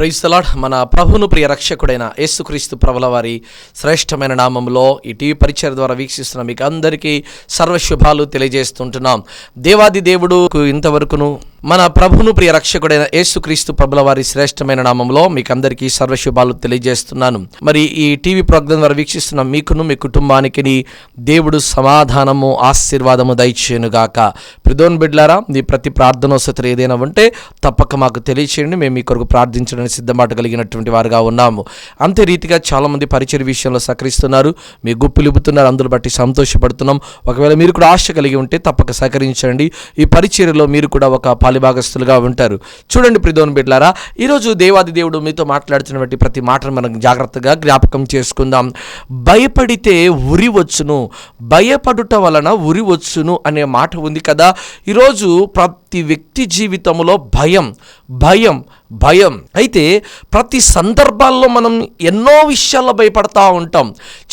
Praise the lord. మన ప్రభువును ప్రియ రక్షకుడైన యేసుక్రీస్తు ప్రభుల వారి శ్రేష్టమైన నామంలో ఈ టీవీ పరిచయం ద్వారా వీక్షిస్తున్న మీకు అందరికీ సర్వశుభాలు తెలియజేస్తుంటున్నాం. దేవాది దేవుడు ఇంతవరకును మన ప్రభువును ప్రియ రక్షకుడైన యేసుక్రీస్తు ప్రభుల వారి శ్రేష్టమైన నామంలో మీకు అందరికీ సర్వశుభాలు తెలియజేస్తున్నాను. మరి ఈ టీవీ ప్రోగ్రాం ద్వారా వీక్షిస్తున్న మీకును మీ కుటుంబానికి దేవుడు సమాధానము ఆశీర్వాదము దయచేయునుగాక. ప్రిదోన్ బిడ్లారా, మీ ప్రతి ప్రార్థనోసతులు ఏదైనా ఉంటే తప్పక మాకు తెలియచేయండి. మేము మీ కొరకు ప్రార్థించడానికి సిద్ధమాట కలిగినటువంటి వారుగా ఉన్నాము. అంతే రీతిగా చాలామంది పరిచయ విషయంలో సహకరిస్తున్నారు, మీ గుప్పిలిపుతున్నారు. అందులో బట్టి సంతోషపడుతున్నాం. ఒకవేళ మీరు కూడా ఆశ కలిగి ఉంటే తప్పక సహకరించండి. ఈ పరిచర్యలో మీరు కూడా ఒక పాలిభాగస్తులుగా ఉంటారు. చూడండి ప్రిదోన్ బిడ్లారా, ఈరోజు దేవాది దేవుడు మీతో మాట్లాడుతున్నటువంటి ప్రతి మాటను మనం జాగ్రత్తగా జ్ఞాపకం చేసుకుందాం. భయపడితే ఉరి వచ్చును, భయపడుట వలన ఉరి వచ్చును అనే మాట ఉంది కదా. ఈరోజు ప్రతి వ్యక్తి జీవితంలో భయం భయం భయం అయితే ప్రతి సందర్భాల్లో మనం ఎన్నో విషయాల్లో భయపడతా ఉంటాం,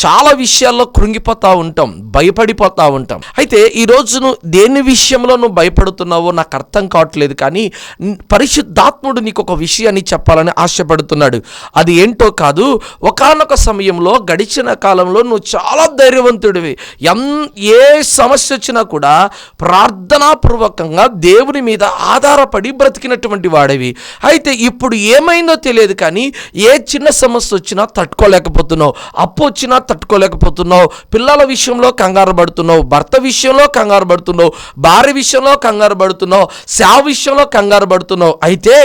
చాలా విషయాల్లో కృంగిపోతూ ఉంటాం, భయపడిపోతూ ఉంటాం. అయితే ఈరోజు నువ్వు దేని విషయంలో నువ్వు భయపడుతున్నావో నాకు అర్థం కావట్లేదు, కానీ పరిశుద్ధాత్ముడు నీకు ఒక విషయాన్ని చెప్పాలని ఆశపడుతున్నాడు. అది ఏంటో కాదు, ఒకానొక సమయంలో గడిచిన కాలంలో నువ్వు చాలా ధైర్యవంతుడివి. ఏ సమస్య వచ్చినా కూడా ప్రార్థనాపూర్వకంగా దేవుని మీద ఆధారపడి బ్రతికినటువంటి వాడివి. అయితే ఇప్పుడు ఏమైందో తెలియదు, కానీ ఏ చిన్న సమస్య వచ్చినా తట్టుకోలేకపోతున్నావు, అప్పు వచ్చినా తట్టుకోలేకపోతున్నావు, పిల్లల విషయంలో కంగారు పడుతున్నావు, భర్త విషయంలో కంగారు పడుతున్నావు, భార్య విషయంలో కంగారు పడుతున్నావు, సేవ విషయంలో కంగారు పడుతున్నావు. అయితే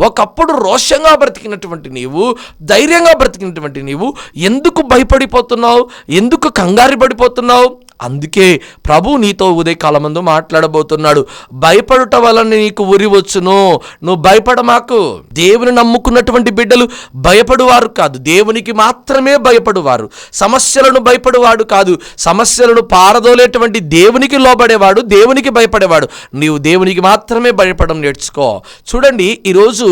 ఒకప్పుడు రోషంగా బ్రతికినటువంటి నీవు, ధైర్యంగా బ్రతికినటువంటి నీవు ఎందుకు భయపడిపోతున్నావు, ఎందుకు కంగారు పడిపోతున్నావు? అందుకే ప్రభు నీతో ఉదయకాలమందు మాట్లాడబోతున్నాడు. భయపడుట వలన నీకు ఉరి వచ్చును. నువ్వు భయపడమాకు. దేవుని నమ్ముకున్నటువంటి బిడ్డలు భయపడువారు కాదు, దేవునికి మాత్రమే భయపడువారు. సమస్యలను భయపడువాడు కాదు, సమస్యలను పారదోలేటువంటి దేవునికి లోబడేవాడు, దేవునికి భయపడేవాడు. నీవు దేవునికి మాత్రమే భయపడడం నేర్చుకో. చూడండి, ఈరోజు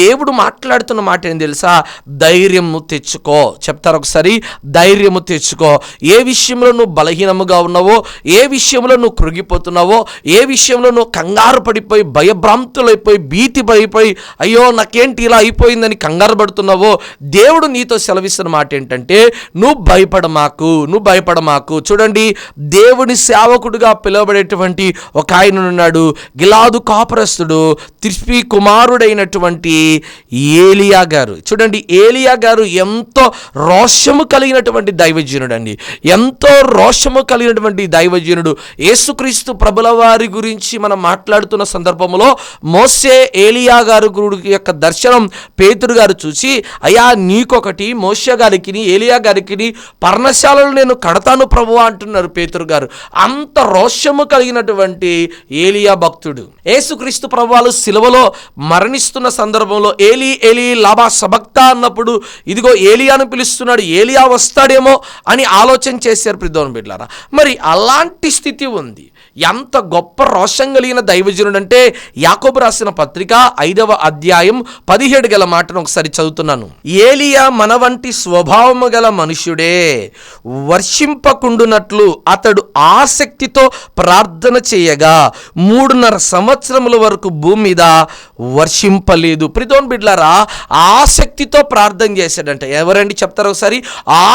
దేవుడు మాట్లాడుతున్న మాట ఏం తెలుసా? ధైర్యము తెచ్చుకో. చెప్తారు ఒకసారి, ధైర్యము తెచ్చుకో. ఏ విషయంలో నువ్వు బలహీనము ఉన్నావో, ఏ విషయంలో నువ్వు కృంగిపోతున్నావో, ఏ విషయంలో నువ్వు కంగారు పడిపోయి భయభ్రాంతులైపోయి భీతి పడిపోయి అయ్యో నాకేంటి ఇలా అయిపోయిందని కంగారు పడుతున్నావో, దేవుడు నీతో సెలవిస్తున్న మాట ఏంటంటే నువ్వు భయపడమాకు. చూడండి, దేవుని సేవకుడుగా పిలువబడేటువంటి ఒక ఆయన ఉన్నాడు, గిలాదు కాపురస్తుడు, తిర్ఫీ కుమారుడైనటువంటి ఏలియా గారు. చూడండి, ఏలియా గారు ఎంతో రోషము కలిగినటువంటి దైవజనుడు అండి, ఎంతో రోషము కలిగినటువంటి దైవజనుడు. యేసుక్రీస్తు ప్రభుల వారి గురించి మనం మాట్లాడుతున్న సందర్భంలో మోసే ఏలియా గారు యొక్క దర్శనం పేతురు గారు చూసి, అయ్యా నీకొకటి, మోసే గారికి ఏలియా గారికి పర్ణశాలను నేను కడతాను ప్రభువా అంటున్నారు పేతురు గారు. అంత రోషము కలిగినటువంటి ఏలియా భక్తుడు. యేసుక్రీస్తు ప్రభువాలు సిలువలో మరణిస్తున్న సందర్భంలో ఏలీ ఏలీ లాబా సబక్తా అన్నప్పుడు ఇదిగో ఏలియాను పిలుస్తున్నాడు, ఏలియా వస్తాడేమో అని ఆలోచన చేశారు ప్రిదోన్ బిడ్లారా. మరి అలాంటి స్థితి ఉంది. ఎంత గొప్ప రోషం కలిగిన దైవజనుడు అంటే, యాకోబు రాసిన పత్రిక 5వ అధ్యాయం 17 గల మాటను ఒకసారి చదువుతున్నాను. ఏలియా మన వంటి స్వభావము గల మనుష్యుడే, వర్షింపకుండునట్లు అతడు ఆసక్తితో ప్రార్థన చేయగా 3.5 సంవత్సరముల వరకు భూమి మీద వర్షింపలేదు. ప్రిదోన్ బిడ్లారా, ఆసక్తితో ప్రార్థన చేశాడంట. ఎవరండి చెప్తారు ఒకసారి?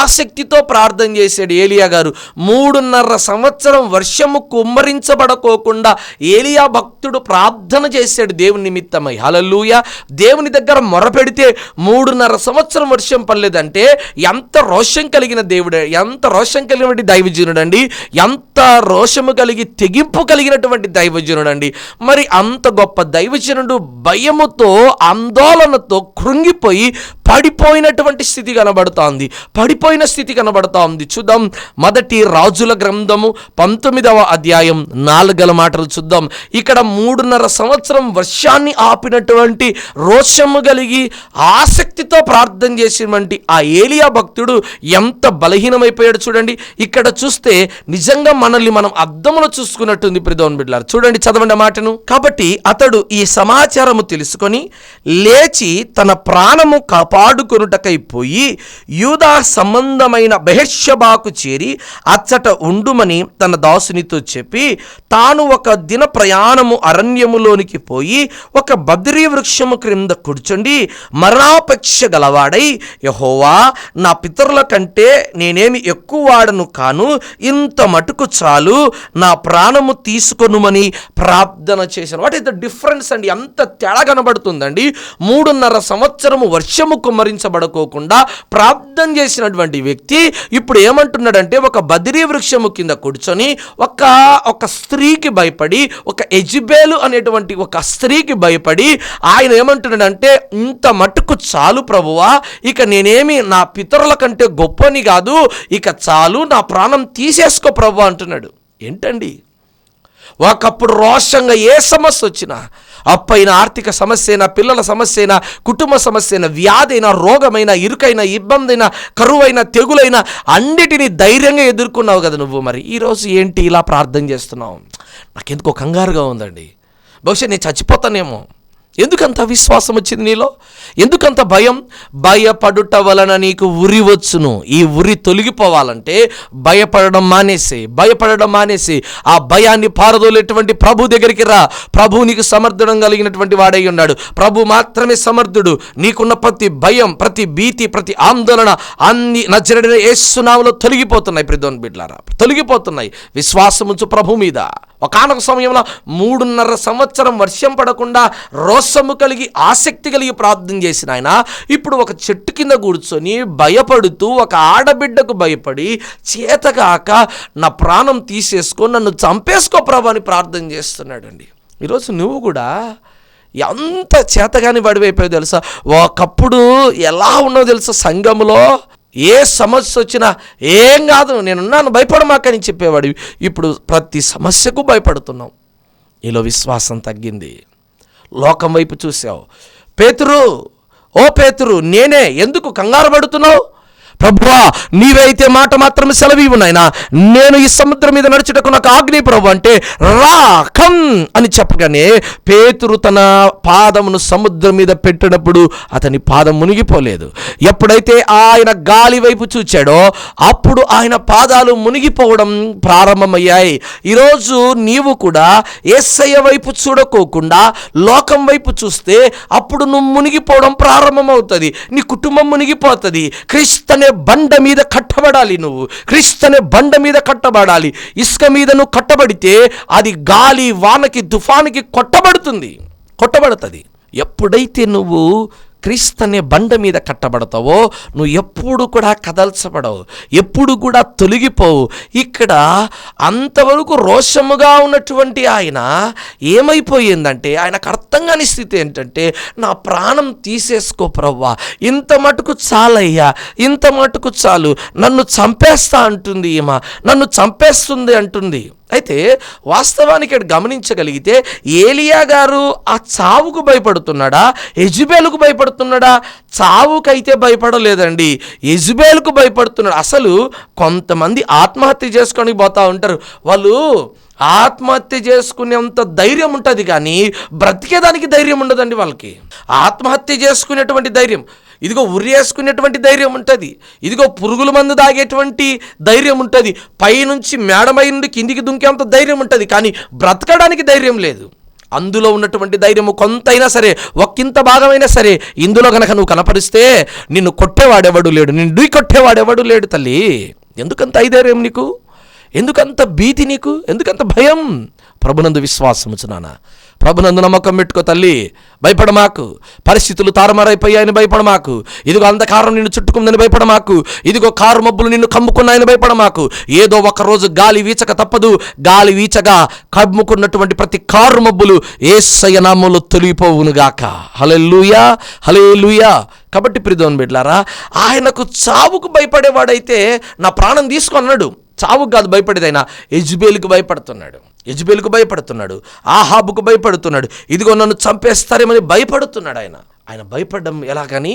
ఆసక్తితో ప్రార్థన చేశాడు ఏలియా గారు. 3.5 సంవత్సరం వర్షము కుమ్మరించబడకోకుండా ఏలియా భక్తుడు ప్రార్థన చేశాడు దేవుని నిమిత్తమై. హల్లెలూయా. దేవుని దగ్గర మొరపెడితే 3.5 సంవత్సరం వర్షం పడలేదంటే ఎంత రోషం కలిగిన దేవుడే, ఎంత రోషం కలిగినటువంటి దైవజనుడు అండి, ఎంత రోషము కలిగి తెగింపు కలిగినటువంటి దైవజనుడు అండి. మరి అంత గొప్ప దైవజనుడు భయముతో ఆందోళనతో కృంగిపోయి పడిపోయినటువంటి స్థితి కనబడుతోంది, పడిపోయిన స్థితి కనబడుతోంది. చూద్దాం, మొదటి రాజుల గ్రంథము 19వ అధ్యాయం 4 మాటలు చూద్దాం. ఇక్కడ 3.5 సంవత్సరం వర్షాన్ని ఆపినటువంటి రోషము కలిగి ఆసక్తితో ప్రార్థన చేసినటువంటి ఆ ఏలియా భక్తుడు ఎంత బలహీనమైపోయాడు చూడండి. ఇక్కడ చూస్తే నిజంగా మనల్ని మనం అద్దంలో చూసుకున్నట్టుంది ప్రిదోన్ బిడ్లారా. చూడండి, చదవండి మాటను. కాబట్టి అతడు ఈ సమాచారము తెలుసుకొని లేచి తన ప్రాణము కాపాడుకొనుటకై పోయి యూదా సంబంధమైన బెహెర్షెబాకు చేరి అచ్చట ఉండుమని తన దాసునితో చెప్పి తాను ఒక దిన ప్రయాణము అరణ్యములోనికి పోయి ఒక బద్రీ వృక్షము క్రింద కూర్చుండి మరణాపేక్ష గలవాడై, యెహోవా, నా పితరుల కంటే నేనేమి ఎక్కువ వాడను కాను, ఇంత మటుకు చాలు, నా ప్రాణము తీసుకొనుమని ప్రార్థన చేశాను. వాట్ ఇస్ ద డిఫరెన్స్ అండి? అంత తేడా కనబడుతుందండి. 3.5 సంవత్సరము వర్షము కుమ్మరించబడుకోకుండా ప్రార్థన చేసినటువంటి వ్యక్తి ఇప్పుడు ఏమంటున్నాడంటే, ఒక బద్రీ వృక్షము కింద కూర్చొని ఒక స్త్రీకి భయపడి, ఒక యెజబెలు అనేటువంటి ఒక స్త్రీకి భయపడి ఆయన ఏమంటున్నాడంటే, ఇంత మట్టుకు చాలు ప్రభువా, ఇక నేనేమి నా పితరుల కంటే గొప్పని కాదు, ఇక చాలు, నా ప్రాణం తీసేసుకో ప్రభువా అంటున్నాడు. ఏంటండి? ఒకప్పుడు రోషంగా ఏ సమస్య వచ్చినా, అప్పైన ఆర్థిక సమస్య అయినా, పిల్లల సమస్య అయినా, కుటుంబ సమస్య అయినా, వ్యాధి అయినా, రోగమైనా, ఇరుకైనా, ఇబ్బంది అయినా, కరువైనా, తెగులైనా అన్నిటినీ ధైర్యంగా ఎదుర్కొన్నావు కదా నువ్వు. మరి ఈరోజు ఏంటి ఇలా ప్రార్థన చేస్తున్నావు? నాకెందుకో కంగారుగా ఉందండి. బహుశా నేను చచ్చిపోతానేమో. ఎందుకంత విశ్వాసం వచ్చింది నీలో? ఎందుకంత భయం? భయపడుట వలన నీకు ఉరి వచ్చును. ఈ ఉరి తొలగిపోవాలంటే భయపడడం మానేసి ఆ భయాన్ని పారదోలేటువంటి ప్రభు దగ్గరికి రా. ప్రభు నీకు సమర్థనం కలిగినటువంటి వాడై ఉన్నాడు. ప్రభు మాత్రమే సమర్థుడు. నీకున్న ప్రతి భయం, ప్రతి భీతి, ప్రతి ఆందోళన అన్ని నజరేయుడైన యేసు నామములో తొలగిపోతున్నాయి. ప్రియమైన బిడ్డలారా, తొలగిపోతున్నాయి. విశ్వాసం ఉంచు ప్రభు మీద. ఒకానొక సమయంలో 3.5 సంవత్సరం వర్షం పడకుండా రోషము కలిగి, ఆసక్తి కలిగి ప్రార్థన చేసిన ఆయన ఇప్పుడు ఒక చెట్టు కింద కూర్చొని భయపడుతూ, ఒక ఆడబిడ్డకు భయపడి, చేతగాక నా ప్రాణం తీసేసుకో, నన్ను చంపేసుకో ప్రభు అని ప్రార్థన చేస్తున్నాడండి. ఈరోజు నువ్వు కూడా ఎంత చేతగాని వాడివైపోయావు తెలుసా? ఒకప్పుడు ఎలా ఉన్నావు తెలుసా? సంఘములో ఏ సమస్య వచ్చినా ఏం కాదు, నేనున్నాను, భయపడమాకని చెప్పేవాడు. ఇప్పుడు ప్రతి సమస్యకు భయపడుతున్నావు. నీలో విశ్వాసం తగ్గింది. లోకం వైపు చూసావు. ఓ పేతురు, నేనే, ఎందుకు కంగారు పడుతున్నావు? ప్రభువా, నీవే అయితే మాట మాత్రం సెలవివ్వు నాయనా, నేను ఈ సముద్రం మీద నడుచుటకు నాకు ఆజ్ఞ ప్రభు అంటే రా, కమ్ అని చెప్పగానే పేతురు తన పాదమును సముద్రం మీద పెట్టినప్పుడు అతని పాదం మునిగిపోలేదు. ఎప్పుడైతే ఆయన గాలి వైపు చూచాడో అప్పుడు ఆయన పాదాలు మునిగిపోవడం ప్రారంభమయ్యాయి. ఈరోజు నీవు కూడా యేసయ్య వైపు చూడకోకుండా లోకం వైపు చూస్తే అప్పుడు నువ్వు మునిగిపోవడం ప్రారంభమవుతుంది. నీ కుటుంబం మునిగిపోతుంది. క్రీస్తు బండ మీద కట్టబడాలి. నువ్వు క్రీస్తు బండ మీద కట్టబడాలి. ఇసుక మీద నువ్వు కట్టబడితే అది గాలి, వానకి, తుఫానికి కొట్టబడుతుంది. ఎప్పుడైతే నువ్వు క్రీస్తు అనే బండ మీద కట్టబడతావో నువ్వు ఎప్పుడు కూడా కదల్చబడవు, ఎప్పుడు కూడా తొలగిపోవు. ఇక్కడ అంతవరకు రోషముగా ఉన్నటువంటి ఆయన ఏమైపోయిందంటే, ఆయనకు అర్థం కాని స్థితి ఏంటంటే, నా ప్రాణం తీసేసుకో ప్రవ్వా, ఇంత మటుకు చాలయ్యా, ఇంత మటుకు చాలు, నన్ను చంపేస్తా అంటుంది ఈమె, నన్ను చంపేస్తుంది అంటుంది. అయితే వాస్తవానికి గమనించగలిగితే ఏలియా గారు ఆ చావుకు భయపడుతున్నాడా, యెజబెలుకు భయపడుతున్నాడా? చావుకైతే భయపడలేదండి, యెజబెలుకు భయపడుతున్నాడు. అసలు కొంతమంది ఆత్మహత్య చేసుకొని పోతా ఉంటారు. వాళ్ళు ఆత్మహత్య చేసుకునేంత ధైర్యం ఉంటుంది కానీ బ్రతికేదానికి ధైర్యం ఉండదండి వాళ్ళకి. ఆత్మహత్య చేసుకునేటువంటి ధైర్యం, ఇదిగో ఉరి వేసుకునేటువంటి ధైర్యం ఉంటుంది, ఇదిగో పురుగుల మందు తాగేటువంటి ధైర్యం ఉంటుంది, పైనుంచి మేడమై నుండి కిందికి దుంకేంత ధైర్యం ఉంటుంది, కానీ బ్రతకడానికి ధైర్యం లేదు. అందులో ఉన్నటువంటి ధైర్యము కొంతైనా సరే, ఒక్కింత భాగమైనా సరే ఇందులో కనుక నువ్వు కనపరిస్తే నిన్ను కొట్టేవాడెవడు లేడు, నిన్ను కొట్టేవాడెవడు లేడు. తల్లి, ఎందుకంత ఐధైర్యం నీకు? ఎందుకంత భీతి నీకు? ఎందుకంత భయం? ప్రభునందు విశ్వాసం నాన్న, ప్రభునందు నమ్మకం పెట్టుకో తల్లి. భయపడమాకు. పరిస్థితులు తారుమారైపోయాయని భయపడమాకు. ఇదిగో అంధకారం నిన్ను చుట్టుకుందని భయపడమాకు. ఇదిగో కారు మబ్బులు నిన్ను కమ్ముకున్నాయని భయపడమాకు. ఏదో ఒక రోజు గాలి వీచక తప్పదు. గాలి వీచగా కమ్ముకున్నటువంటి ప్రతి కారు మబ్బులు యేసయ్య నామములో తొలగిపోవునుగాక. హల్లెలూయా, హల్లెలూయా. కాబట్టి ప్రియమైన బిడ్డలారా, ఆయనకు చావుకు భయపడేవాడైతే నా ప్రాణం తీసుకున్నాడు. చావుకు కాదు భయపడేదైనా, యెజబెలుకు భయపడుతున్నాడు, ఆహాబుకు భయపడుతున్నాడు, ఇదిగో నన్ను చంపేస్తారేమని భయపడుతున్నాడు ఆయన. ఆయన భయపడ్డం ఎలాగని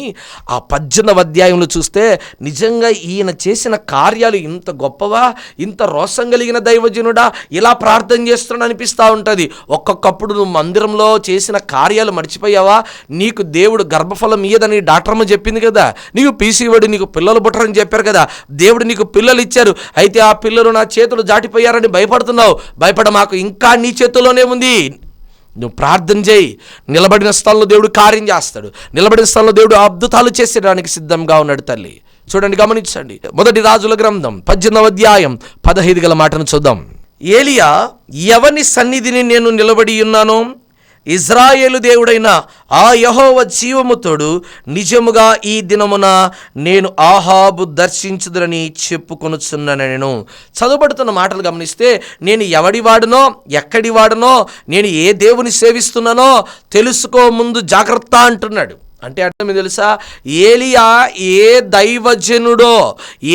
ఆ 18వ అధ్యాయంలో చూస్తే నిజంగా ఈయన చేసిన కార్యాలు ఇంత గొప్పవా, ఇంత రోషం కలిగిన దైవజనుడా, ఇలా ప్రార్థన చేస్తున్నాడు అనిపిస్తూ ఉంటుంది. ఒక్కొక్కప్పుడు నువ్వు మందిరంలో చేసిన కార్యాలు మర్చిపోయావా? నీకు దేవుడు గర్భఫలం ఇయ్యదని డాక్టర్మ్మ చెప్పింది కదా, నీకు పీసీఓడి, నీకు పిల్లలు పుట్టరని చెప్పారు కదా, దేవుడు నీకు పిల్లలు ఇచ్చారు, అయితే ఆ పిల్లలు నా చేతులు దాటిపోయారని భయపడుతున్నావు. భయపడ మాకు, ఇంకా నీ చేతుల్లోనే ఉంది. నువ్వు ప్రార్థన చేయి, నిలబడిన స్థలంలో దేవుడు కార్యం చేస్తాడు. నిలబడిన స్థలంలో దేవుడు అద్భుతాలు చేసేయడానికి సిద్ధంగా ఉన్నాడు తల్లి. చూడండి, గమనించండి. మొదటి రాజుల గ్రంథం 18వ అధ్యాయం 15 గల మాటను చూద్దాం. ఏలియా, ఎవని సన్నిధిని నేను నిలబడి ఉన్నానో, ఇజ్రాయేలు దేవుడైన ఆ యెహోవా జీవముతోడు, నిజముగా ఈ దినమున నేను ఆహాబు దర్శించుదునని చెప్పుకొనుచున్నాను. నేను చదువుబడుతున్న మాటలు గమనిస్తే, నేను ఎవడివాడునో, ఎక్కడివాడునో, నేను ఏ దేవుని సేవిస్తున్నానో తెలుసుకో ముందు జాగ్రత్త అంటున్నాడు. అంటే అర్థం తెలుసా? ఏలియా ఏ దైవజనుడో,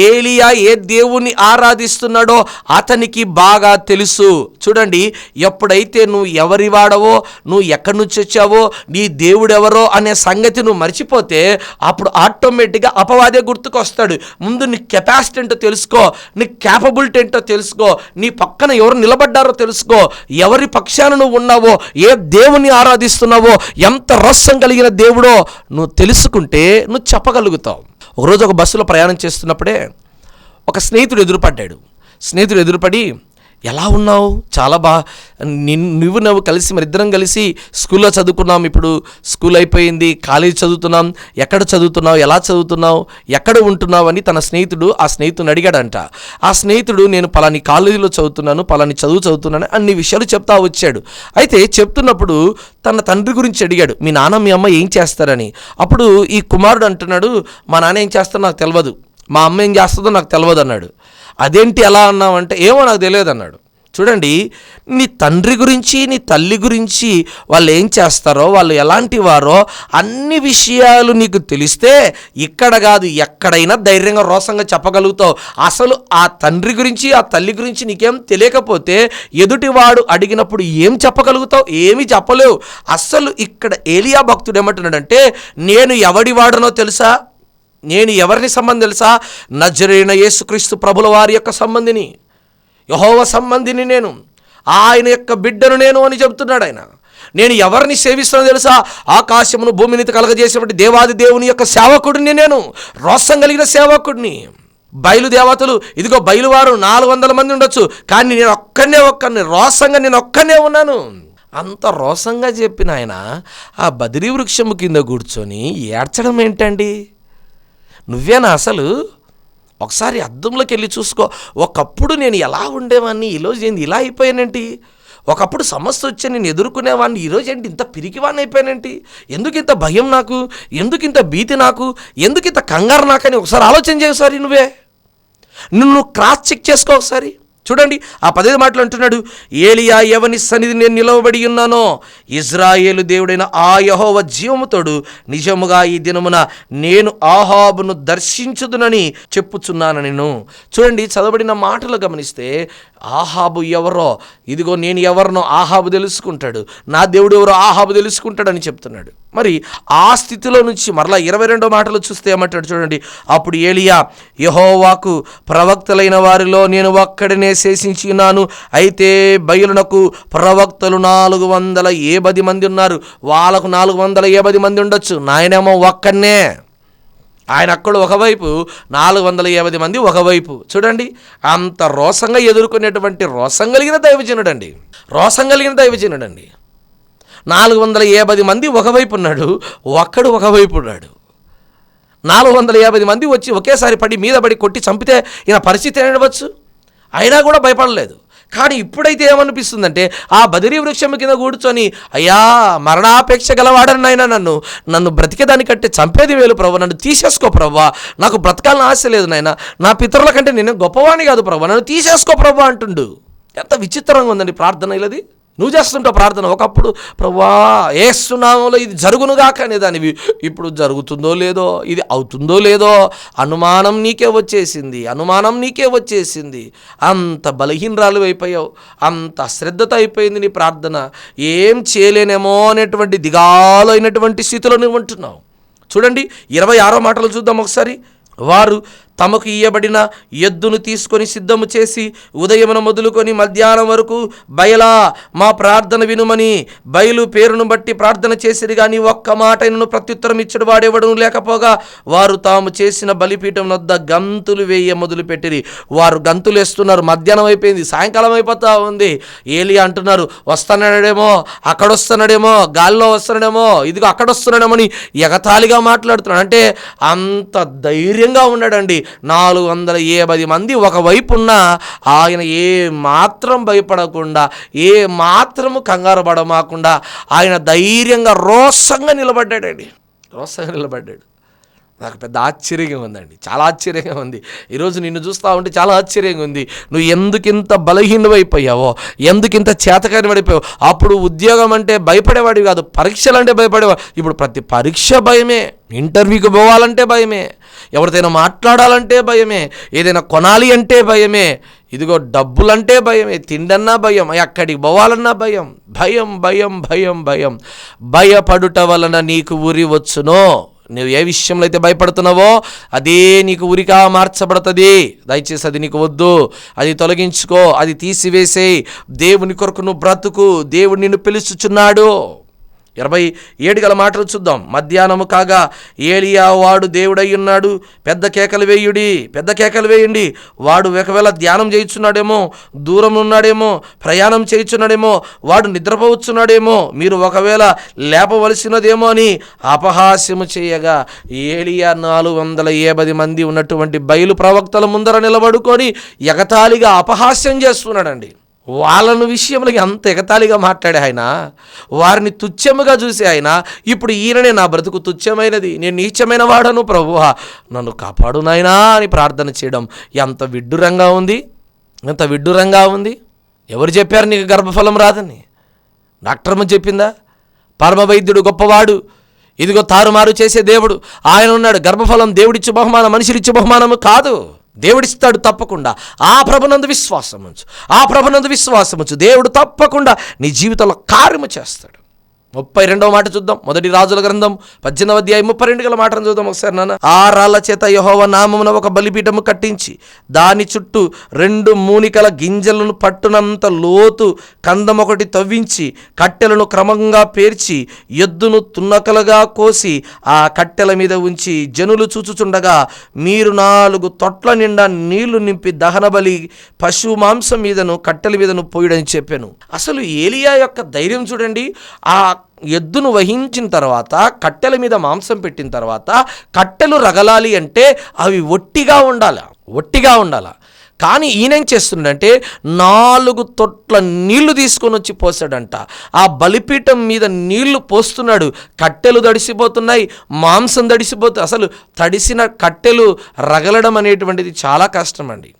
ఏలియా ఏ దేవుని ఆరాధిస్తున్నాడో అతనికి బాగా తెలుసు. చూడండి, ఎప్పుడైతే నువ్వు ఎవరి వాడవో, నువ్వు ఎక్కడి నుంచి వచ్చావో, నీ దేవుడెవరో అనే సంగతి నువ్వు మర్చిపోతే అప్పుడు ఆటోమేటిక్గా అపవాదే గుర్తుకొస్తాడు. ముందు నీ కెపాసిటీ ఏంటో తెలుసుకో, నీ క్యాపబిలిటీ ఏంటో తెలుసుకో, నీ పక్కన ఎవరు నిలబడ్డారో తెలుసుకో, ఎవరి పక్షాన నువ్వు ఉన్నావో, ఏ దేవుని ఆరాధిస్తున్నావో, ఎంత రసం కలిగిన దేవుడో నువ్వు తెలుసుకుంటే నువ్వు చెప్పగలుగుతావు. ఒకరోజు ఒక బస్సులో ప్రయాణం చేస్తున్నప్పుడే ఒక స్నేహితుడు ఎదురుపడ్డాడు. స్నేహితుడు ఎదురుపడి, ఎలా ఉన్నావు, చాలా నువ్వు కలిసి మరిద్దరం కలిసి స్కూల్లో చదువుకున్నాం, ఇప్పుడు స్కూల్ అయిపోయింది, కాలేజీ చదువుతున్నాం, ఎక్కడ చదువుతున్నావు, ఎలా చదువుతున్నావు, ఎక్కడ ఉంటున్నావు అని తన స్నేహితుడు ఆ స్నేహితుడిని అడిగాడంట. ఆ స్నేహితుడు, నేను పలాని కాలేజీలో చదువుతున్నాను, పలాని చదువుతున్నాను అన్ని విషయాలు చెప్తా వచ్చాడు. అయితే చెప్తున్నప్పుడు తన తండ్రి గురించి అడిగాడు, మీ నాన్న మీ అమ్మ ఏం చేస్తారని. అప్పుడు ఈ కుమారుడు అంటున్నాడు, మా నాన్న ఏం చేస్తారో నాకు తెలియదు, మా అమ్మ ఏం చేస్తుందో నాకు తెలియదు అన్నాడు. అదేంటి ఎలా అన్నావంటే, ఏమో నాకు తెలియదు అన్నాడు. చూడండి, నీ తండ్రి గురించి, నీ తల్లి గురించి, వాళ్ళు ఏం చేస్తారో, వాళ్ళు ఎలాంటి వారో అన్ని విషయాలు నీకు తెలిస్తే ఇక్కడ కాదు ఎక్కడైనా ధైర్యంగా రోషంగా చెప్పగలుగుతావు. అసలు ఆ తండ్రి గురించి, ఆ తల్లి గురించి నీకేం తెలియకపోతే ఎదుటివాడు అడిగినప్పుడు ఏం చెప్పగలుగుతావు? ఏమీ చెప్పలేవు. అసలు ఇక్కడ ఏలియా భక్తుడు ఏమంటున్నాడంటే, నేను ఎవడి వాడనో తెలుసా, నేను ఎవరిని సంబంధం తెలుసా, నజరేయుడైన యేసుక్రీస్తు ప్రభుల వారి యొక్క సంబంధిని, యెహోవా సంబంధిని నేను, ఆయన యొక్క బిడ్డను నేను అని చెబుతున్నాడు ఆయన. నేను ఎవరిని సేవిస్తానో తెలుసా, ఆకాశమును భూమిని కలగజేసినటువంటి దేవాది దేవుని యొక్క సేవకుడిని, నేను రోషం కలిగిన సేవకుడిని. బయలుదేవతలు, ఇదిగో బయలువారు 400 మంది ఉండొచ్చు, కానీ నేను ఒక్కనే రోషంగా నేను ఒక్కనే ఉన్నాను. అంత రోషంగా చెప్పిన ఆయన ఆ బదిరీ వృక్షము కింద కూర్చొని ఏడ్చడం ఏంటండి? నువ్వేనా అసలు? ఒకసారి అద్దంలోకి వెళ్ళి చూసుకో. ఒకప్పుడు నేను ఎలా ఉండేవాడిని, ఈరోజు ఏంటి ఇలా అయిపోయానేంటి? ఒకప్పుడు సమస్య వచ్చి నేను ఎదుర్కొనేవాడిని, ఈరోజు ఏంటి ఇంత పిరికివాడిని అయిపోయానేంటి? ఎందుకు ఇంత భయం నాకు, ఎందుకు ఇంత భీతి నాకు, ఎందుకు ఇంత కంగారు నాకని ఒకసారి ఆలోచన చేయసారి. నువ్వు క్రాస్ చెక్ చేసుకో ఒకసారి. చూడండి, ఆ 15 మాటలు అంటున్నాడు, ఏలియా, ఎవని సన్నిధి నేను నిలవబడి ఉన్నానో, ఇజ్రాయేలు దేవుడైన ఆ యెహోవా జీవముతోడు, నిజముగా ఈ దినమున నేను ఆహాబును దర్శించుదునని చెప్పుచున్నాను నేను. చూడండి, చదవబడిన మాటలు గమనిస్తే ఆహాబు ఎవరో, ఇదిగో నేను ఎవరినో ఆహాబు తెలుసుకుంటాడు, నా దేవుడు ఎవరో ఆహాబు తెలుసుకుంటాడని చెప్తున్నాడు. మరి ఆ స్థితిలో నుంచి మరలా 22వ మాటలు చూస్తే ఏమంటాడు చూడండి, అప్పుడు ఏలియా, యెహోవాకు ప్రవక్తలైన వారిలో నేను ఒక్కడినే శేషించి ఉన్నాను, అయితే బయలునకు ప్రవక్తలు 480 మంది ఉన్నారు, వాళ్ళకు 480 మంది ఉండొచ్చు, నాయనేమో ఒక్కనే. ఆయన అక్కడ ఒకవైపు, 480 మంది ఒకవైపు. చూడండి, అంత రోషంగా ఎదుర్కొనేటువంటి రోషం కలిగిన దైవజనుడండి, రోషం కలిగిన దైవజనుడండి. 480 మంది ఒకవైపు ఉన్నాడు, ఒక్కడు ఒకవైపు ఉన్నాడు. 450 మంది వచ్చి ఒకేసారి మీద పడి కొట్టి చంపితే ఈయన పరిస్థితి ఏమవచ్చు? అయినా కూడా భయపడలేదు. కానీ ఇప్పుడైతే ఏమనిపిస్తుందంటే, ఆ బదిరీ వృక్షం కింద కూర్చొని, అయ్యా మరణాపేక్ష గలవాడని నాయన, నన్ను బ్రతికేదానికంటే చంపేది వేలు ప్రభు, నన్ను తీసేసుకో ప్రభు, నాకు బ్రతకాలని ఆశ లేదు నాయన, నా పితరుల కంటే నేను గొప్పవాణి కాదు ప్రభు, నన్ను తీసేసుకో ప్రభు అంటుండు. ఎంత విచిత్రంగా ఉందండి ప్రార్థన ఇలాది. నువ్వు చేస్తుంటావు ప్రార్థన. ఒకప్పుడు ప్రభువా యేసు నామములో ఇది జరుగునుగాక అనేదానివి. ఇప్పుడు జరుగుతుందో లేదో, ఇది అవుతుందో లేదో అనుమానం నీకే వచ్చేసింది. అంత బలహీనరాలు అయిపోయావు, అంత అశ్రద్ధత అయిపోయింది నీ ప్రార్థన. ఏం చేయలేనేమో అనేటువంటి దిగాలైనటువంటి స్థితిలో నువ్వు ఉంటున్నావు. చూడండి 26వ మాటలు చూద్దాం ఒకసారి. వారు తమకు ఇయ్యబడిన ఎద్దును తీసుకొని సిద్ధము చేసి ఉదయమున మొదలుకొని మధ్యాహ్నం వరకు బయలా మా ప్రార్థన వినుమని బయలు పేరును బట్టి ప్రార్థన చేసిరి, కానీ ఒక్క మాటైనను ప్రత్యుత్తరం ఇచ్చడు వాడెవడను లేకపోగా వారు తాము చేసిన బలిపీఠం వద్ద గంతులు వేయ మొదలుపెట్టిరి. వారు గంతులు వేస్తున్నారు. మధ్యాహ్నం అయిపోయింది, సాయంకాలం అయిపోతా ఉంది. ఏలియా అంటున్నారు వస్తున్నాడేమో, అక్కడొస్తున్నాడేమో, గాల్లో వస్తున్నాడేమో, ఇదిగో అక్కడొస్తున్నాడేమో అని ఎగతాళిగా మాట్లాడుతున్నాడు. అంటే అంత ధైర్యంగా ఉన్నాడండి. 480 మంది ఒకవైపు ఉన్న ఆయన ఏ మాత్రం భయపడకుండా, ఏ మాత్రము కంగారు పడమాకుండా ఆయన ధైర్యంగా రోషంగా నిలబడ్డాడండి. నాకు పెద్ద ఆశ్చర్యంగా ఉందండి, చాలా ఆశ్చర్యంగా ఉంది. ఈరోజు నిన్ను చూస్తూ ఉంటే చాలా ఆశ్చర్యంగా ఉంది. నువ్వు ఎందుకింత బలహీనమైపోయావో, ఎందుకింత చేతకారిపడిపోయావో. అప్పుడు ఉద్యోగం అంటే భయపడేవాడివి కాదు, పరీక్షలు అంటే భయపడేవాడు. ఇప్పుడు ప్రతి పరీక్ష భయమే, ఇంటర్వ్యూకి పోవాలంటే భయమే, ఎవరితోనైనా మాట్లాడాలంటే భయమే, ఏదైనా కొనాలి అంటే భయమే, ఇదిగో డబ్బులంటే భయమే, తిండన్నా భయం, ఎక్కడికి పోవాలన్నా భయం. భయపడుట వలన నీకు ఉరి వచ్చునో. నువ్వు ఏ విషయంలో అయితే భయపడుతున్నావో అదే నీకు ఉరిగా మార్చబడుతుంది. దయచేసి అది నీకు వద్దు, అది తొలగించుకో, అది తీసివేసేయి. దేవుని కొరకు నువ్వు బ్రతుకు, దేవుడు నిన్ను పిలుచుచున్నాడు. 27 మాటలు చూద్దాం. మధ్యాహ్నము కాగా ఏలియా వాడు దేవుడై ఉన్నాడు, పెద్ద కేకలు వేయండి. వాడు ఒకవేళ ధ్యానం చేయుచున్నాడేమో, దూరం ఉన్నాడేమో, ప్రయాణం చేయుచున్నాడేమో, వాడు నిద్రపోవచ్చున్నాడేమో, మీరు ఒకవేళ లేపవలసినదేమో అని అపహాస్యము చేయగా ఏలియా 480 మంది ఉన్నటువంటి బయలు ప్రవక్తల ముందర నిలబడుకొని ఎగతాళిగా అపహాస్యం చేస్తున్నాడండి. వాళ్ళను విషయంలో అంత ఎగతాళిగా మాట్లాడే ఆయన, వారిని తుచ్చముగా చూసే ఆయన, ఇప్పుడు ఈయననే నా బ్రతుకు తుచ్చమైనది, నేను నీచమైన వాడను, ప్రభువా నన్ను కాపాడు నాయనా అని ప్రార్థన చేయడం ఎంత విడ్డూరంగా ఉంది. ఎవరు చెప్పారు నీకు గర్భఫలం రాదని? డాక్టర్మ చెప్పిందా? పరమ వైద్యుడు గొప్పవాడు, ఇదిగో తారుమారు చేసే దేవుడు ఆయన ఉన్నాడు. గర్భఫలం దేవుడిచ్చు బహుమానం, మనిషినిచ్చు బహుమానము కాదు, దేవుడిస్తాడు తప్పకుండా. ఆ ప్రభునందు విశ్వాసం ఉంచు. దేవుడు తప్పకుండా నీ జీవితంలో కార్యము చేస్తాడు. 32వ మాట చూద్దాం. 1 రాజుల గ్రంథం 18వ అధ్యాయం 32 మాటను చూద్దాం ఒకసారి. నాన్న ఆ రాళ్ల చేత యెహోవా నామమున ఒక బలిపీఠము కట్టించి దాని చుట్టూ 2 మూనికల గింజలను పట్టునంత లోతు కందం ఒకటి తవ్వించి కట్టెలను క్రమంగా పేర్చి ఎద్దును తున్నకలుగా కోసి ఆ కట్టెల మీద ఉంచి జనులు చూచుచుండగా మీరు 4 తొట్ల నిండా నీళ్లు నింపి దహన బలి పశువు మాంసం మీదను కట్టెల మీదను పోయడని చెప్పాను. అసలు ఏలియా యొక్క ధైర్యం చూడండి. ఆ ఎద్దును వహించిన తర్వాత, కట్టెల మీద మాంసం పెట్టిన తర్వాత, కట్టెలు రగలాలి అంటే అవి ఒట్టిగా ఉండాలి. కానీ ఈయనేం చేస్తుండంటే 4 తొట్ల నీళ్లు తీసుకొని వచ్చి పోసాడంట. ఆ బలిపీఠం మీద నీళ్లు పోస్తున్నాడు. కట్టెలు తడిసిపోతున్నాయి, మాంసం తడిసిపోతుంది. అసలు తడిసిన కట్టెలు రగలడం అనేటువంటిది చాలా కష్టం అండి.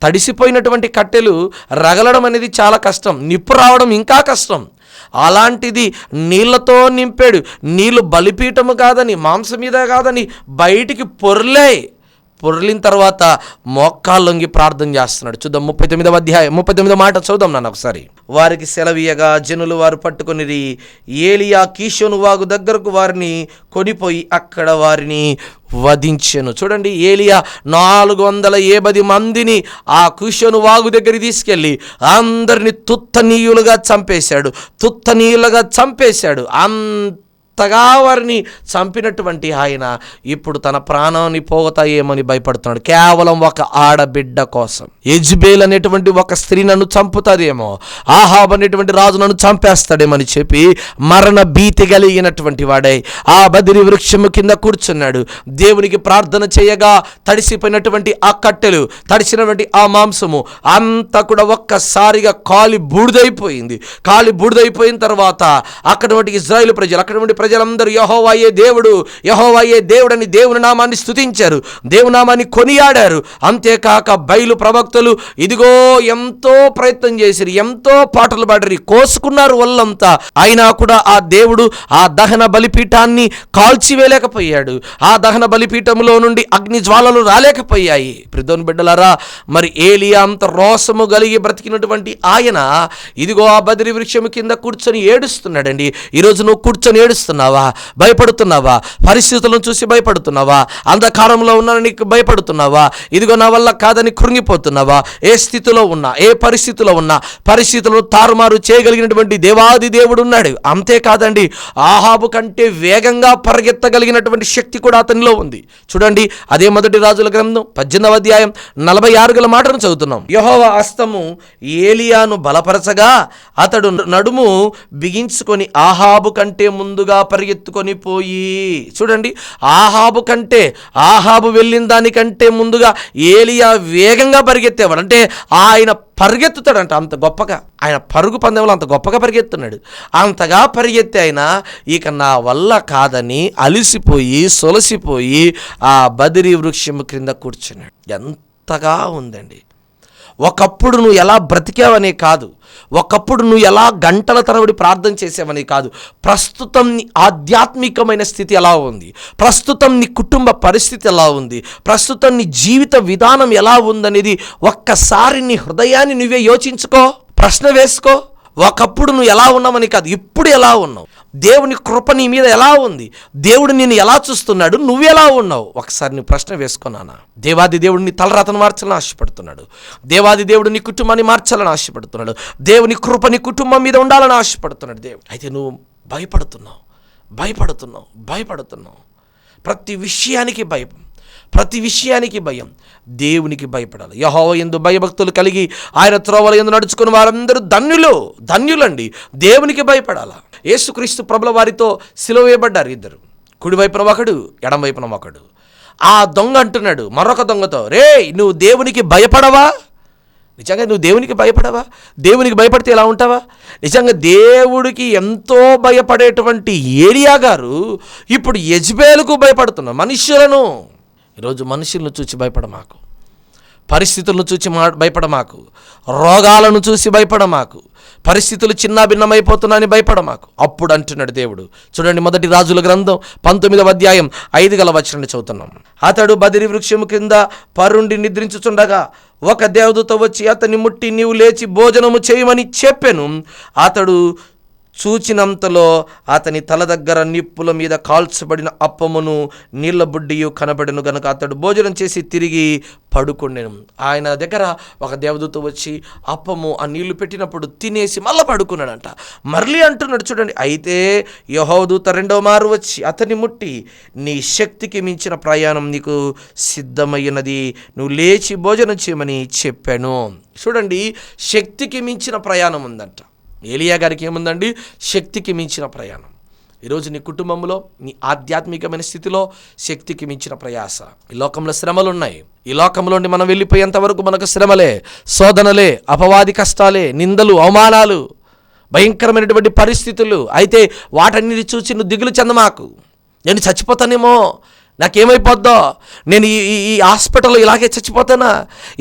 తడిసిపోయినటువంటి కట్టెలు రగలడం అనేది చాలా కష్టం, నిప్పు రావడం ఇంకా కష్టం. అలాంటిది నీళ్లతో నింపాడు. నీళ్లు బలిపీఠము కాదని, మాంసం మీద కాదని బయటికి పొర్లిన తర్వాత మోకాళ్ళొంగి ప్రార్థన చేస్తున్నాడు. చూద్దాం 39వ అధ్యాయం 39వ మాట చదువుదాం నాన్న ఒకసారి. వారికి సెలవీయగా జనులు వారు పట్టుకొనిరి. ఏలియా కీషోను వాగు దగ్గరకు వారిని కొనిపోయి అక్కడ వారిని వధించెను. చూడండి, ఏలియా 480 మందిని ఆ కీషోను వాగు దగ్గరికి తీసుకెళ్ళి అందరిని తుత్తనీయులుగా చంపేశాడు. అంతగా వారిని చంపినటువంటి ఆయన ఇప్పుడు తన ప్రాణాన్ని పోగొతాయేమని భయపడుతున్నాడు. కేవలం ఒక ఆడబిడ్డ కోసం. యెజబెల్ అనేటువంటి ఒక స్త్రీ నన్ను చంపుతాదేమో, ఆహాబ్ అనేటువంటి రాజు నన్ను చంపేస్తాడేమని చెప్పి మరణ భీతి కలిగినటువంటి వాడై ఆ బదిరి వృక్షము కింద కూర్చున్నాడు. దేవునికి ప్రార్థన చేయగా తడిసిపోయినటువంటి ఆ కట్టెలు, తడిసినటువంటి ఆ మాంసము అంతా కూడా ఒక్కసారిగా కాలి బూడిదైపోయిన తర్వాత అక్కడి ఇజ్రాయేలు ప్రజలు ప్రజలందరూ యెహోవాయే దేవుడు, యెహోవాయే దేవుడని దేవుని నామాన్ని స్తుతించారు, దేవుని నామాన్ని కొనియాడారు. అంతేకాక బయలు ప్రవక్తలు ఇదిగో ఎంతో ప్రయత్నం చేసిరు, ఎంతో పాటలు పాడారు, కోసుకున్నారు ఒళ్ళంతా. అయినా కూడా ఆ దేవుడు ఆ దహన బలిపీఠాన్ని కాల్చివేయలేకపోయాడు. ఆ దహన బలిపీఠంలో నుండి అగ్ని జ్వాలలు రాలేకపోయాయి. ప్రిదోని బిడ్డలారా, మరి ఏలియా అంత రోసము కలిగి బ్రతికినటువంటి ఆయన ఇదిగో ఆ బదిరి వృక్షము కింద కూర్చొని ఏడుస్తున్నాడండి. ఈరోజు నువ్వు కూర్చొని ఏడుస్తున్నావా? భయపడుతున్నావా? పరిస్థితులను చూసి భయపడుతున్నావా? అంధకారంలో ఉన్నా నీకు భయపడుతున్నావా? ఇదిగో నా వల్ల కాదని కృంగిపోతున్నావా? ఏ స్థితిలో ఉన్నా, ఏ పరిస్థితిలో ఉన్నా, పరిస్థితులను తారుమారు చేయగలిగినటువంటి దేవాది దేవుడు ఉన్నాడు. అంతేకాదండి, ఆహాబు కంటే వేగంగా పరిగెత్తగలిగినటువంటి శక్తి కూడా అతనిలో ఉంది. చూడండి, అదే మొదటి రాజుల గ్రంథం 18వ అధ్యాయం 46 మాటను చదువుతున్నాం. యెహోవా హస్తము ఏలియాను బలపరచగా అతడు నడుము బిగించుకొని ఆహాబు కంటే ముందుగా పరిగెత్తుకొని పోయి. చూడండి, ఆహాబు వెళ్ళిన దానికంటే ముందుగా ఏలియా వేగంగా పరిగెత్తేవాడు. అంటే ఆయన పరిగెత్తుతాడంట అంత గొప్పగా. ఆయన పరుగు పందెంలో అంత గొప్పగా పరిగెత్తున్నాడు. అంతగా పరిగెత్తి ఆయన ఇక నా వల్ల కాదని అలిసిపోయి సొలసిపోయి ఆ బదిరి వృక్షము క్రింద కూర్చున్నాడు. ఎంతగా ఉందండి. ఒకప్పుడు నువ్వు ఎలా బ్రతికావనే కాదు, ఒకప్పుడు నువ్వు ఎలా గంటల తరబడి ప్రార్థన చేసావని కాదు, ప్రస్తుతం నీ ఆధ్యాత్మికమైన స్థితి ఎలా ఉంది, ప్రస్తుతం నీ కుటుంబ పరిస్థితి ఎలా ఉంది, ప్రస్తుతం నీ జీవిత విధానం ఎలా ఉందనేది ఒక్కసారి నీ హృదయాన్ని నువ్వే యోచించుకో, ప్రశ్న వేసుకో. ఒకప్పుడు నువ్వు ఎలా ఉన్నావని కాదు, ఇప్పుడు ఎలా ఉన్నావు, దేవుని కృప నీ మీద ఎలా ఉంది, దేవుడు నిన్ను ఎలా చూస్తున్నాడు, నువ్వు ఎలా ఉన్నావు, ఒకసారి నీ ప్రశ్న వేసుకున్నానా? దేవాది దేవుడు నీ తలరాతను మార్చాలని ఆశపడుతున్నాడు. దేవాది దేవుడు నీ కుటుంబాన్ని మార్చాలని ఆశపడుతున్నాడు. దేవుని కృప నీ కుటుంబం మీద ఉండాలని ఆశపడుతున్నాడు దేవుడు. అయితే నువ్వు భయపడుతున్నావు. ప్రతి విషయానికి భయం. దేవునికి భయపడాలి. యెహోవా యందు భయభక్తులు కలిగి ఆయన త్రోవల యందు నడుచుకుని వారందరూ ధన్యులండి. దేవునికి భయపడాలా. యేసుక్రీస్తు ప్రభుల వారితో సిలువ వేయబడ్డారు ఇద్దరు, కుడివైపున ఒకడు, ఎడమ వైపున ఒకడు. ఆ దొంగ అంటున్నాడు మరొక దొంగతో, రే నువ్వు దేవునికి భయపడవా? నిజంగా నువ్వు దేవునికి భయపడవా? దేవునికి భయపడితే ఎలా ఉంటావా? నిజంగా దేవుడికి ఎంతో భయపడేటువంటి ఏలియా గారు ఇప్పుడు యెజబేలుకు భయపడుతున్నారు. మనుష్యులను ఈరోజు మనుషులను చూసి భయపడమాకు, పరిస్థితులను చూసి భయపడమాకు, రోగాలను చూసి భయపడమాకు, పరిస్థితులు చిన్న భిన్నమైపోతున్నాయని భయపడమాకు. అప్పుడు అంటున్నాడు దేవుడు. చూడండి, మొదటి రాజుల గ్రంథం 19వ అధ్యాయం 5 వచనాన్ని చదువుతున్నాం. అతడు బదిరి వృక్షము కింద పరుండి నిద్రించుచుండగా ఒక దేవదూత వచ్చి అతన్ని ముట్టి నీవు లేచి భోజనము చేయమని చెప్పెను. అతడు చూచినంతలో అతని తల దగ్గర నిప్పుల మీద కాల్చబడిన అప్పమును నీళ్ల బుడ్డియు కనబడెను గనుక అతడు భోజనం చేసి తిరిగి పడుకొండెను. ఆయన దగ్గర ఒక దేవదూత వచ్చి అప్పము ఆ నీళ్లు పెట్టినప్పుడు తినేసి మళ్ళీ పడుకున్నాడంట. మళ్ళీ అంటున్నాడు చూడండి, అయితే యెహోవా దూత రెండో మారు వచ్చి అతని ముట్టి నీ శక్తికి మించిన ప్రయాణం నీకు సిద్ధమయ్యినది, నువ్వు లేచి భోజనం చేయమని చెప్పాను. చూడండి, శక్తికి మించిన ప్రయాణం ఉందంట. ఏలియా గారికి ఏముందండి? శక్తికి మించిన ప్రయాణం. ఈరోజు నీ కుటుంబంలో, నీ ఆధ్యాత్మికమైన స్థితిలో శక్తికి మించిన ప్రయాస. ఈ లోకంలో శ్రమలు ఉన్నాయి. ఈ లోకంలోని మనం వెళ్ళిపోయేంత వరకు మనకు శ్రమలే, శోధనలే, అపవాది కష్టాలే, నిందలు, అవమానాలు, భయంకరమైనటువంటి పరిస్థితులు. అయితే వాటన్నిటి చూసి నువ్వు దిగులు చెందమాకు. నేను చచ్చిపోతానేమో, నాకేమైపోద్దో, నేను ఈ హాస్పిటల్లో ఇలాగే చచ్చిపోతానా,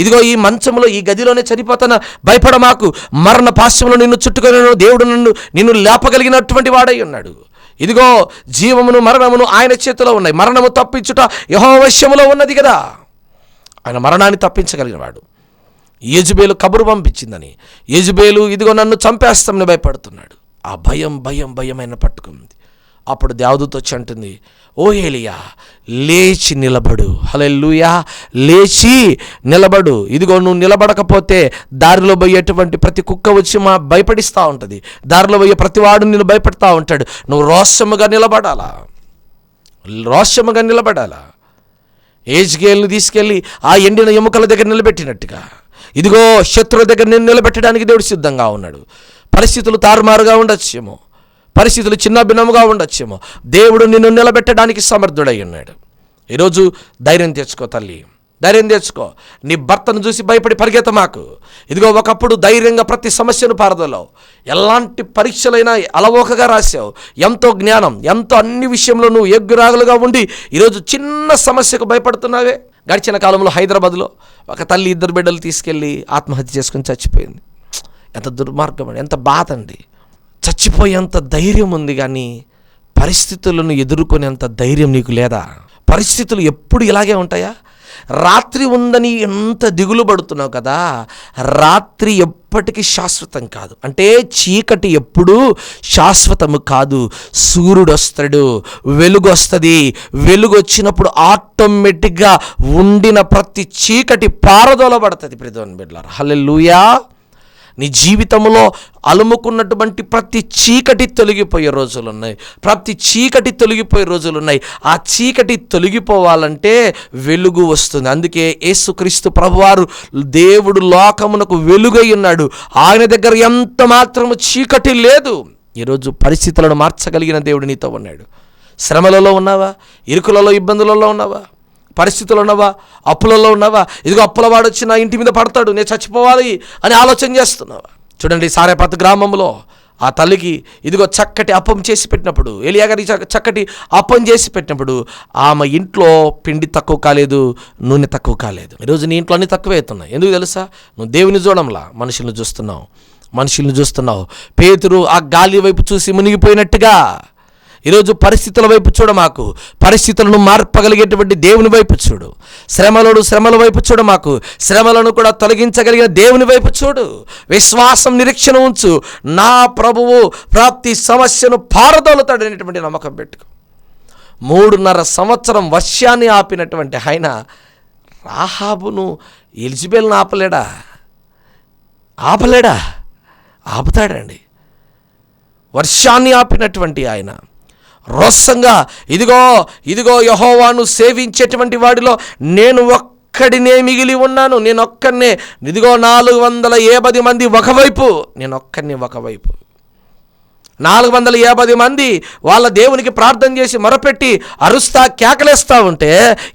ఇదిగో ఈ మంచంలో ఈ గదిలోనే చనిపోతానా, భయపడమాకు. మరణ పాశంలో నిన్ను చుట్టుకొని దేవుడు నిన్ను లేపగలిగినటువంటి వాడై ఉన్నాడు. ఇదిగో జీవమును మరణమును ఆయన చేతిలో ఉన్నాయి. మరణము తప్పించుట యెహోవా వశములో ఉన్నది కదా. ఆయన మరణాన్ని తప్పించగలిగిన వాడు. యెజబేలు కబురు పంపించిందని యెజబేలు ఇదిగో నన్ను చంపేస్తామని భయపడుతున్నాడు. ఆ భయమైన పట్టుకుంది. అప్పుడు దేవదూత వచ్చి అంటుంది, ఓ ఏలియా లేచి నిలబడు. హల్లెలూయా, లేచి నిలబడు. ఇదిగో నువ్వు నిలబడకపోతే దారిలో పోయేటువంటి ప్రతి కుక్క వచ్చి భయపడిస్తూ ఉంటుంది. దారిలో పోయే ప్రతివాడు నిన్ను భయపడుతూ ఉంటాడు. నువ్వు రోషముగా నిలబడాలా. ఏజ్కేల్ని తీసుకెళ్ళి ఆ ఎండిన ఎముకల దగ్గర నిలబెట్టినట్టుగా ఇదిగో శత్రువుల దగ్గర నిన్ను నిలబెట్టడానికి దేవుడు సిద్ధంగా ఉన్నాడు. పరిస్థితులు తారుమారుగా ఉండొచ్చేమో, పరిస్థితులు చిన్న భిన్నముగా ఉండొచ్చేమో, దేవుడు నిన్ను నిలబెట్టడానికి సమర్థుడై ఉన్నాడు. ఈరోజు ధైర్యం తెచ్చుకో తల్లి, ధైర్యం తెచ్చుకో. నీ భర్తను చూసి భయపడి పరిగెత్తమాకు. ఇదిగో ఒకప్పుడు ధైర్యంగా ప్రతి సమస్యను పారదోలావు, ఎలాంటి పరీక్షలైనా అలవోకగా రాసావు, ఎంతో జ్ఞానం, ఎంతో అన్ని విషయంలో నువ్వు ఎగ్గురాగులుగా ఉండి ఈరోజు చిన్న సమస్యకు భయపడుతున్నావే. గడిచిన కాలంలో హైదరాబాద్లో ఒక తల్లి 2 బిడ్డలు తీసుకెళ్ళి ఆత్మహత్య చేసుకుని చచ్చిపోయింది. ఎంత దుర్మార్గం అండి, ఎంత బాధ అండి. చచ్చిపోయేంత ధైర్యం ఉంది కానీ పరిస్థితులను ఎదుర్కొనేంత ధైర్యం నీకు లేదా? పరిస్థితులు ఎప్పుడు ఇలాగే ఉంటాయా? రాత్రి ఉందని ఎంత దిగులు పడుతున్నావు కదా, రాత్రి ఎప్పటికీ శాశ్వతం కాదు. అంటే చీకటి ఎప్పుడూ శాశ్వతము కాదు. సూర్యుడు వస్తాడు, వెలుగు వస్తుంది. వెలుగు వచ్చినప్పుడు ఆటోమేటిక్గా ఉండిన ప్రతి చీకటి పారదోలబడుతుంది. ప్రియమైన బిడ్డలారా, హల్లెలూయా. నీ జీవితంలో అలుముకున్నటువంటి ప్రతి చీకటి తొలగిపోయే రోజులు ఉన్నాయి, ప్రతి చీకటి తొలగిపోయే రోజులు ఉన్నాయి. ఆ చీకటి తొలగిపోవాలంటే వెలుగు వస్తుంది. అందుకే యేసుక్రీస్తు ప్రభువారు దేవుడు లోకమునకు వెలుగై ఉన్నాడు. ఆయన దగ్గర ఎంత మాత్రము చీకటి లేదు. ఈరోజు పరిస్థితులను మార్చగలిగిన దేవుడు నీతో ఉన్నాడు. శ్రమలలో ఉన్నావా? ఇరుకులలో, ఇబ్బందులలో ఉన్నావా? పరిస్థితులు ఉన్నావా? అప్పులలో ఉన్నావా? ఇదిగో అప్పులవాడు వచ్చి నా ఇంటి మీద పడతాడు, నేను చచ్చిపోవాలి అని ఆలోచన చేస్తున్నావా? చూడండి, సారేపాత గ్రామంలో ఆ తల్లికి ఇదిగో చక్కటి అప్పం చేసి పెట్టినప్పుడు, ఏలియా గారి చక్కటి అప్పం చేసి పెట్టినప్పుడు ఆమె ఇంట్లో పిండి తక్కువ కాలేదు, నూనె తక్కువ కాలేదు. ఈరోజు నీ ఇంట్లో అన్నీ తక్కువే అవుతున్నాయి. ఎందుకు తెలుసా? నువ్వు దేవుని చూడంలా, మనుషులను చూస్తున్నావు. పేతురు ఆ గాలి వైపు చూసి మునిగిపోయినట్టుగా ఈరోజు పరిస్థితుల వైపు చూడమాకు. పరిస్థితులను మార్పగలిగేటువంటి దేవుని వైపు చూడు. శ్రమల వైపు చూడమాకు. శ్రమలను కూడా తొలగించగలిగిన దేవుని వైపు చూడు. విశ్వాసం, నిరీక్షణ ఉంచు. నా ప్రభువు ప్రతి సమస్యను పారదోలుతాడనేటువంటి నమ్మకం పెట్టుకో. 3.5 సంవత్సరం వర్షాన్ని ఆపినటువంటి ఆయన రాహాబును, ఎలిజబెల్ను ఆపలేడా? ఆపుతాడండి. వర్షాన్ని ఆపినటువంటి ఆయన రోషంగా ఇదిగో యెహోవాను సేవించేటువంటి వాడిలో నేను ఒక్కడినే మిగిలి ఉన్నాను, నేను ఒక్కడినే. ఇదిగో 450 మంది ఒకవైపు, నేను ఒక్కడిని ఒకవైపు. 450 మంది వాళ్ళ దేవునికి ప్రార్థన చేసి మొరపెట్టి అరుస్తా కేకలేస్తూ ఉంటే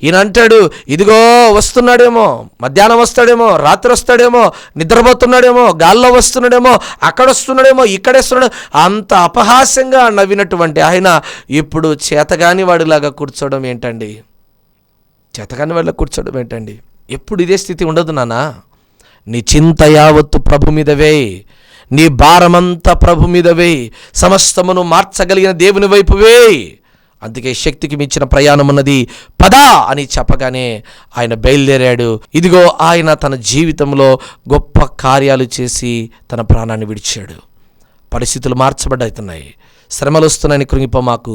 ఈయన అంటాడు, ఇదిగో వస్తున్నాడేమో, మధ్యాహ్నం వస్తాడేమో, రాత్రి వస్తాడేమో, నిద్రపోతున్నాడేమో, గాల్లో వస్తున్నాడేమో, అక్కడ వస్తున్నాడేమో, ఇక్కడేస్తున్నాడు. అంత అపహాస్యంగా నవ్వినటువంటి ఆయన ఇప్పుడు చేతగాని వాడిలాగా కూర్చోవడం ఏంటండి? ఎప్పుడు ఇదే స్థితి ఉండదు నాన్న. నీ చింత యావత్తు ప్రభు మీదవే, నీ భారమంతా ప్రభు మీదవే, సమస్తమును మార్చగలిగిన దేవుని వైపువే. అందుకే శక్తికి మించిన ప్రయాణం ఉన్నది, పదా అని చెప్పగానే ఆయన బయలుదేరాడు. ఇదిగో ఆయన తన జీవితంలో గొప్ప కార్యాలు చేసి తన ప్రాణాన్ని విడిచాడు. పరిస్థితులు మార్చబడుతున్నాయి, శ్రమలు వస్తున్నాయని కృంగిపోమాకు.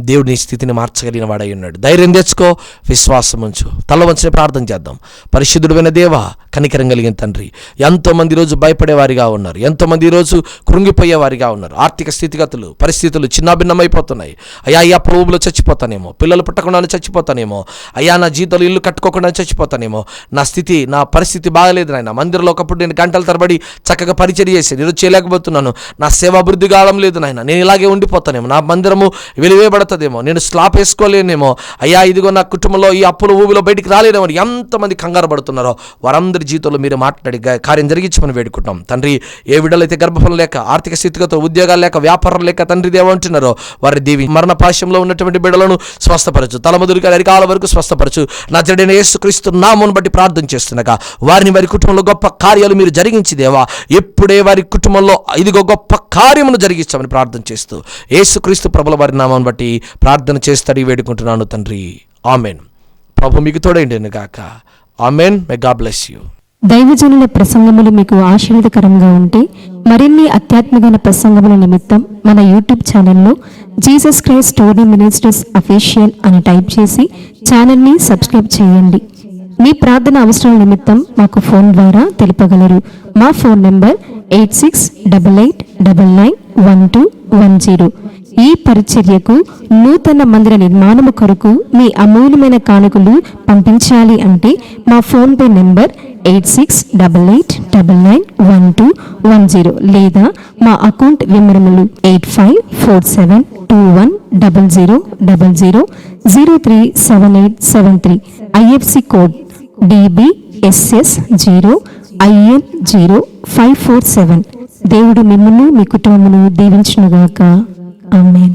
దేవుడి స్థితిని మార్చగలిగిన వాడై ఉన్నాడు. ధైర్యం తెచ్చుకో, విశ్వాసం ఉంచు. తల వంచిన ప్రార్థన చేద్దాం. పరిశుద్ధుడైన దేవా, కనికరం కలిగిన తండ్రి, ఎంతోమంది ఈరోజు భయపడేవారిగా ఉన్నారు, ఎంతోమంది ఈరోజు కృంగిపోయేవారిగా ఉన్నారు. ఆర్థిక స్థితిగతులు, పరిస్థితులు చిన్నాభిన్నమైపోతున్నాయి. అయ్యా ఈ అప్పుల ఊబిలో చచ్చిపోతానేమో, పిల్లలు పుట్టకుండానే చచ్చిపోతానేమో, అయ్యా నా జీవితంలో ఇల్లు కట్టుకోకుండా చచ్చిపోతానేమో, నా స్థితి, నా పరిస్థితి బాగలేదు నాయన. మందిరంలో ఒకప్పుడు నేను గంటల తరబడి చక్కగా పరిచర్య చేసేది, ఈరోజు చేయలేకపోతున్నాను. నా సేవ అభివృద్ధి కావడం లేదు నాయన. నేను ఇలాగే ఉండిపోతానేమో, నా మందిరము వెలివేయబడుతుందేమో, నేను స్లాప్ వేసుకోలేనేమో. అయ్యా ఇదిగో నా కుటుంబంలో ఈ అప్పుల ఊబిలో బయటికి రాలేనేమో. ఎంతమంది కంగారు పడుతున్నారో వారందరి జీవితంలో మీరు మాట్లాడి కార్యం జరిగించమని వేడుకుంటాం తండ్రి. ఏ విడలైతే గర్భఫలం లేక, ఆర్థిక స్థితిగతో, ఉద్యోగాలు లేక, వ్యాపారం లేక తండ్రి దేవంటున్నారో వారి దీవి మరణ పాశంలో ఉన్నటువంటి బిడ్డలను స్వస్థపరచు. తలముదురుగా అరికాల వరకు స్వస్థపరచు. నా జడైన యేసుక్రీస్తు నామమును బట్టి ప్రార్థన చేస్తున్నాగా వారిని, వారి కుటుంబంలో గొప్ప కార్యాలు మీరు జరిగించి దేవా, ఇప్పుడే వారి కుటుంబంలో ఇదిగో గొప్ప కార్యమును జరిగించమని ప్రార్థన చేస్తూ యేసుక్రీస్తు ప్రభుల వారి నామాన్ని బట్టి ప్రార్థన చేస్తాడు వేడుకుంటున్నాను తండ్రి. ఆమెన్. ప్రభు మీకు తోడైండును గాక. Amen. May God bless you. దైవజనుల ప్రసంగములు మీకు ఆశీర్వాదకరంగా ఉంటే మరిన్ని ఆధ్యాత్మిక ప్రసంగముల నిమిత్తం మన యూట్యూబ్ ఛానల్లో Jesus Christ story ministries official అని టైప్ చేసి ఛానల్ని సబ్స్క్రైబ్ చేయండి. మీ ప్రార్థన అవసరాల నిమిత్తం మాకు ఫోన్ ద్వారా తెలుపగలరు. మా ఫోన్ నంబర్ 8688991210. ఈ పరిచర్యకు నూతన మందిర నిర్మాణము కొరకు మీ అమూల్యమైన కానుకలు పంపించాలి అంటే మా ఫోన్ పే నెంబర్ 8688991210 లేదా మా అకౌంట్ వివరములు 8547210000037873. IFC code DBSS0IN0547. దేవుడు మిమ్మును మీ కుటుంబమును దీవించునుగాక. ఆమేన్.